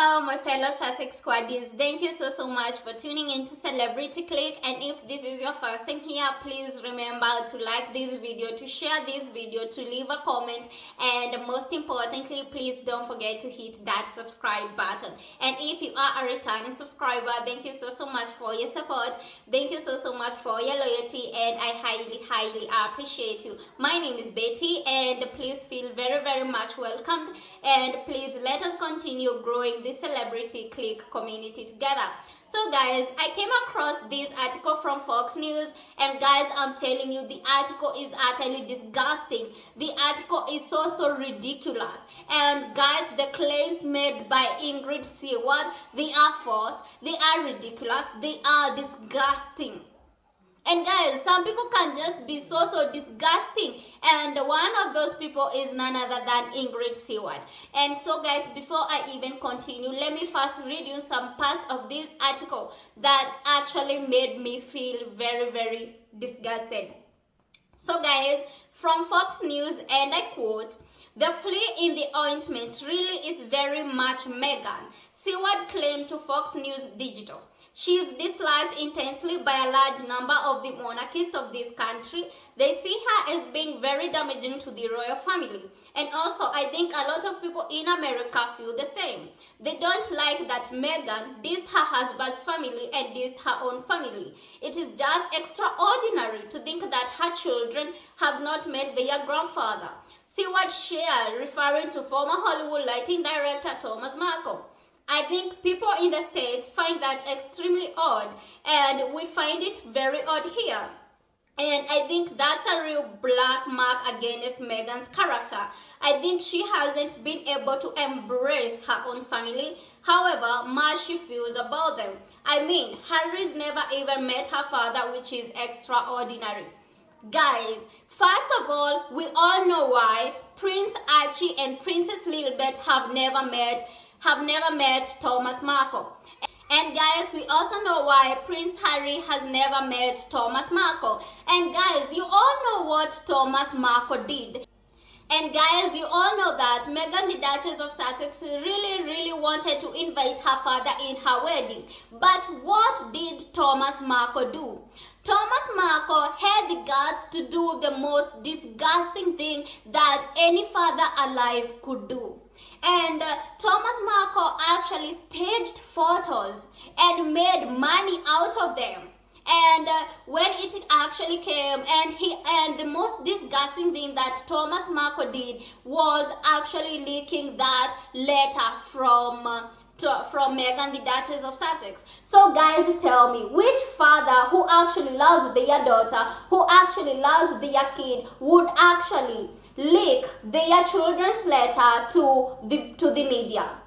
Hello, my fellow Sussex squaddies. Thank you so much for tuning in to Celebrity Click. And if this is your first time here, please remember to like this video, to share this video, to leave a comment, and most importantly, please don't forget to hit that subscribe button. And if you are a returning subscriber, thank you so much for your support. Thank you so much for your loyalty, and I highly appreciate you. My name is Betty, and please feel very much welcomed, and please let us continue growing the Celebrity Click community together. So guys, I came across this article from Fox News, and guys, I'm telling you, the article is utterly disgusting. The article is so ridiculous. And guys, the claims made by Ingrid Seward, they are false, they are ridiculous, they are disgusting. And guys, some people can just be so disgusting, and one of those people is none other than Ingrid Seward. And so guys, before I even continue, let me first read you some parts of this article that actually made me feel very disgusted. So guys, from Fox News, and I quote, "The flea in the ointment really is very much Meghan," Seward claimed to Fox News Digital. "She is disliked intensely by a large number of the monarchists of this country. They see her as being very damaging to the royal family. And also, I think a lot of people in America feel the same. They don't like that Meghan dissed her husband's family and dissed her own family. It is just extraordinary to think that her children have not met their grandfather," Seward shared, referring to former Hollywood lighting director Thomas Markle. "I think people in the States find that extremely odd, and we find it very odd here. And I think that's a real black mark against Meghan's character. I think she hasn't been able to embrace her own family, however much she feels about them. I mean, Harry's never even met her father, which is extraordinary." Guys, first of all, we all know why Prince Archie and Princess Lilibet have never met Thomas Markle. And guys, we also know why Prince Harry has never met Thomas Markle. And guys, you all know what Thomas Markle did. And guys, you all know that Meghan, the Duchess of Sussex, really wanted to invite her father in her wedding. But what did Thomas Markle do? Thomas Markle had the guts to do the most disgusting thing that any father alive could do. And Thomas Markle actually staged photos and made money out of them. And when it actually came, and the most disgusting thing that Thomas Markle did was actually leaking that letter from Meghan, the Duchess of Sussex. So guys, tell me, which father who actually loves their daughter, who actually loves their kid, would actually leak their children's letter to the media?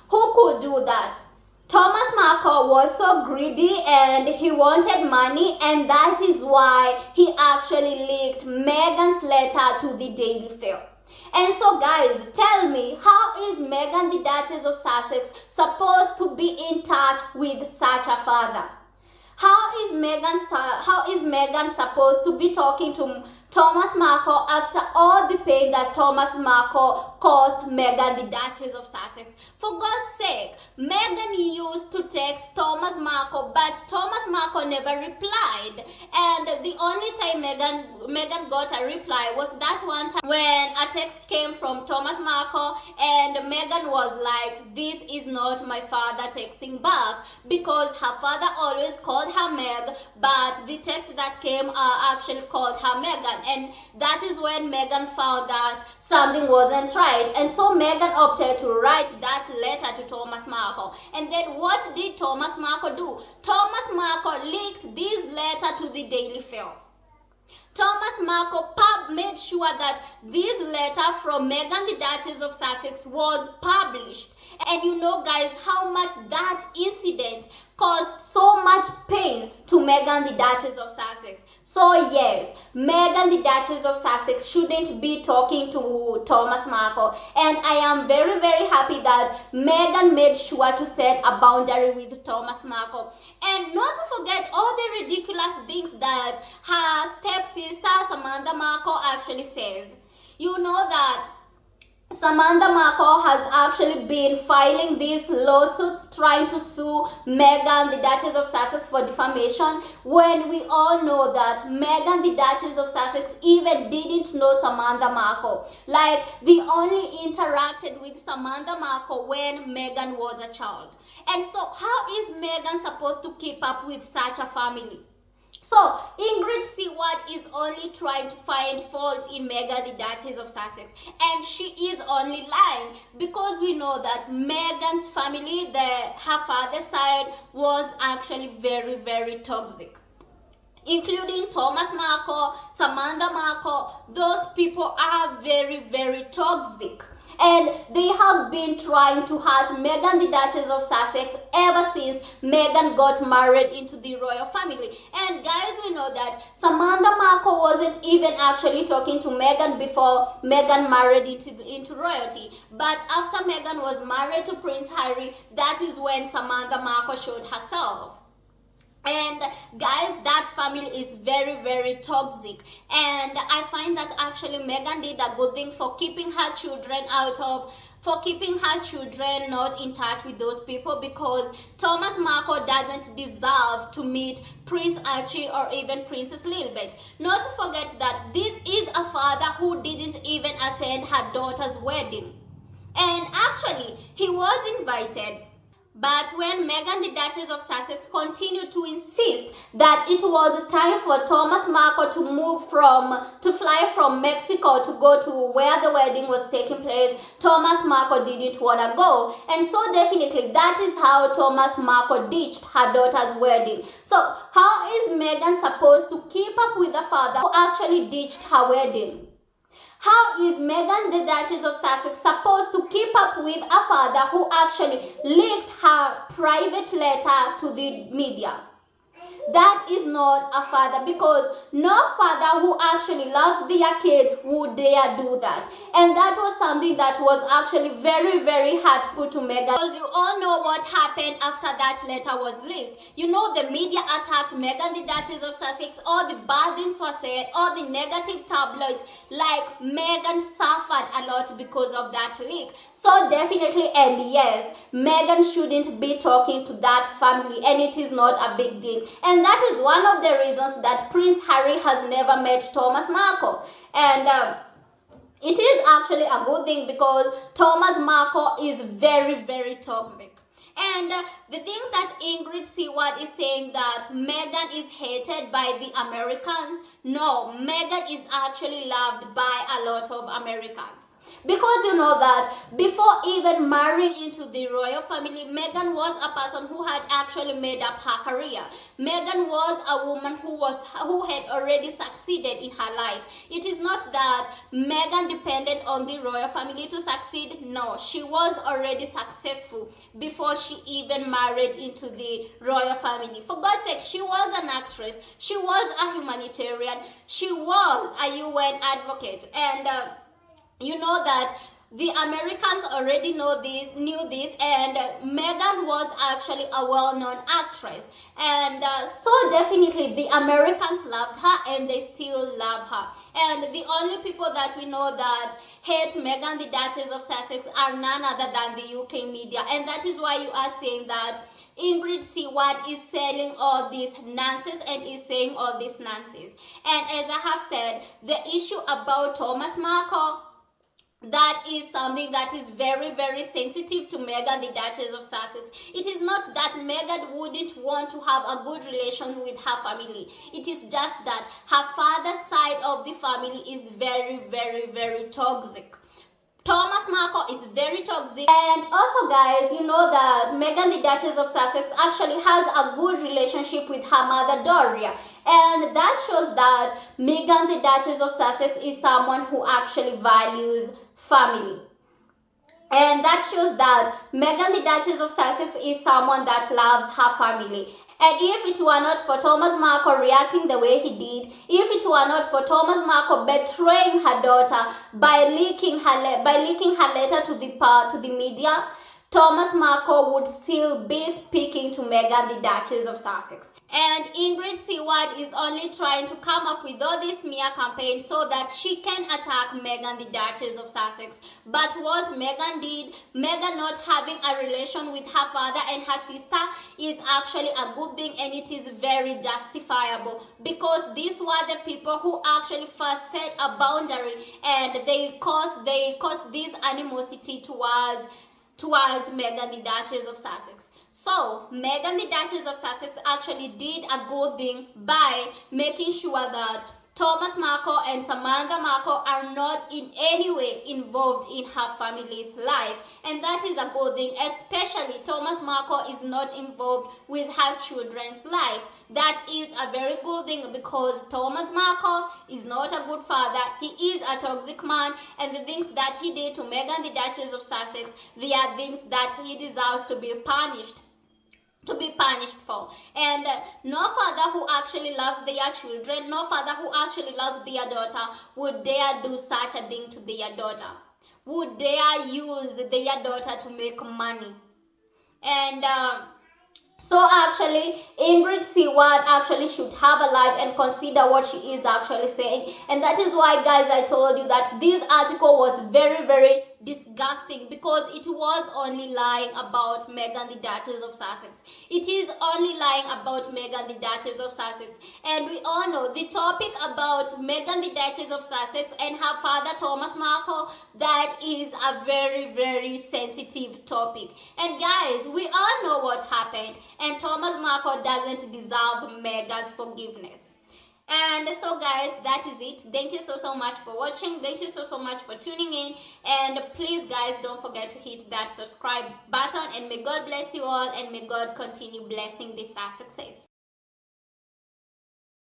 Who could do that? Thomas Markle was so greedy, and he wanted money, and that is why he actually leaked Meghan's letter to the Daily Mail. And so guys, tell me, how is Meghan, the Duchess of Sussex, supposed to be in touch with such a father? How is Meghan supposed to be talking to Thomas Markle after all the pain that Thomas Markle caused Meghan, the Duchess of Sussex? For God's sake, Meghan used to text Thomas Markle, but Thomas Markle never replied. And the only time Meghan got a reply was that one time when a text came from Thomas Markle, and Meghan was like, "This is not my father texting back," because her father always called her Meg, but the text that came actually called her Meghan. And that is when Meghan found that something wasn't right. And so Meghan opted to write that letter to Thomas Markle. And then what did Thomas Markle do? Thomas Markle leaked this letter to the Daily Mail. Thomas Markle made sure that this letter from Meghan, the Duchess of Sussex, was published. And you know guys, how much that incident caused so much pain to Meghan, the Duchess of Sussex. So yes, Meghan, the Duchess of Sussex, shouldn't be talking to Thomas Markle. And I am very happy that Meghan made sure to set a boundary with Thomas Markle. And not to forget all the ridiculous things that her stepsister Samantha Markle actually says. You know that Samantha Markle has actually been filing these lawsuits trying to sue Meghan, the Duchess of Sussex, for defamation, when we all know that Meghan, the Duchess of Sussex, even didn't know Samantha Markle. Like, they only interacted with Samantha Markle when Meghan was a child. And so how is Meghan supposed to keep up with such a family? So, Ingrid Seward is only trying to find fault in Meghan, the Duchess of Sussex. And she is only lying because we know that Meghan's family, her father's side, was actually very, very toxic. Including Thomas Markle, Samantha Markle, those people are very, very toxic. And they have been trying to hurt Meghan, the Duchess of Sussex, ever since Meghan got married into the royal family. And guys, we know that Samantha Markle wasn't even actually talking to Meghan before Meghan married into royalty. But after Meghan was married to Prince Harry, that is when Samantha Markle showed herself. And guys, that family is very, very toxic, and I find that actually Meghan did a good thing for keeping her children not in touch with those people, because Thomas Markle doesn't deserve to meet Prince Archie or even Princess Lilibet. Not to forget that this is a father who didn't even attend her daughter's wedding, and actually he was invited. But when Meghan, the Duchess of Sussex, continued to insist that it was time for Thomas Markle to fly from Mexico to go to where the wedding was taking place, Thomas Markle didn't want to go. And so definitely that is how Thomas Markle ditched her daughter's wedding. So how is Meghan supposed to keep up with the father who actually ditched her wedding? How is Meghan, the Duchess of Sussex, supposed to keep up with a father who actually leaked her private letter to the media? That is not a father, because no father who actually loves their kids would dare do that. And that was something that was actually very, very hurtful to Meghan. Because you all know what happened after that letter was leaked. You know, the media attacked Meghan, the Duchess of Sussex, all the bad things were said, all the negative tabloids. Like, Meghan suffered a lot because of that leak. So definitely, and yes, Meghan shouldn't be talking to that family, and it is not a big deal. And that is one of the reasons that Prince Harry has never met Thomas Markle. And it is actually a good thing, because Thomas Markle is very, very toxic. And the thing that Ingrid Seward is saying that Meghan is hated by the Americans, no, Meghan is actually loved by a lot of Americans. Because you know that before even marrying into the royal family, Meghan was a person who had actually made up her career. Meghan was a woman who had already succeeded in her life. It is not that Meghan depended on the royal family to succeed. No, she was already successful before she even married into the royal family. For God's sake, she was an actress. She was a humanitarian. She was a UN advocate. And you know that the Americans already knew this, and Meghan was actually a well-known actress. And so definitely the Americans loved her, and they still love her. And the only people that we know that hate Meghan, the Duchess of Sussex, are none other than the UK media. And that is why you are saying that Ingrid Seward is selling all this nonsense and is saying all this nonsense. And as I have said, the issue about Thomas Markle, that is something that is very, very sensitive to Meghan, the Duchess of Sussex. It is not that Meghan wouldn't want to have a good relation with her family. It is just that her father's side of the family is very, very, very toxic. Thomas Markle is very toxic. And also guys, you know that Meghan, the Duchess of Sussex, actually has a good relationship with her mother Doria. And that shows that Meghan, the Duchess of Sussex, is someone who actually values family. And that shows that Meghan, the Duchess of Sussex, is someone that loves her family. And if it were not for Thomas Markle reacting the way he did, if it were not for Thomas Markle betraying her daughter by leaking her letter to the media, Thomas Markle would still be speaking to Meghan, the Duchess of Sussex. And Ingrid Seward is only trying to come up with all this smear campaign so that she can attack Meghan, the Duchess of Sussex. But what Meghan did, Meghan not having a relation with her father and her sister, is actually a good thing, and it is very justifiable, because these were the people who actually first set a boundary, and they caused this animosity towards Meghan, the Duchess of Sussex. So, Meghan, the Duchess of Sussex, actually did a good thing by making sure that Thomas Markle and Samantha Markle are not in any way involved in her family's life. And that is a good thing, especially Thomas Markle is not involved with her children's life. That is a very good thing, because Thomas Markle is not a good father. He is a toxic man, and the things that he did to Meghan, the Duchess of Sussex, they are things that he deserves to be punished for. And no father who actually loves their children, no father who actually loves their daughter would dare do such a thing to their daughter, would dare use their daughter to make money. And so actually, Ingrid Seward actually should have a life and consider what she is actually saying. And that is why, guys, I told you that this article was very, very disgusting, because it was only lying about Meghan, the Duchess of Sussex. It is only lying about Meghan, the Duchess of Sussex. And we all know the topic about Meghan, the Duchess of Sussex, and her father, Thomas Markle, that is a very, very sensitive topic. And guys, we all know what happened, and Thomas Markle doesn't deserve Meghan's forgiveness. And so, guys, that is it. Thank you so much for watching. Thank you so much for tuning in. And please, guys, don't forget to hit that subscribe button. And may God bless you all, and may God continue blessing this success.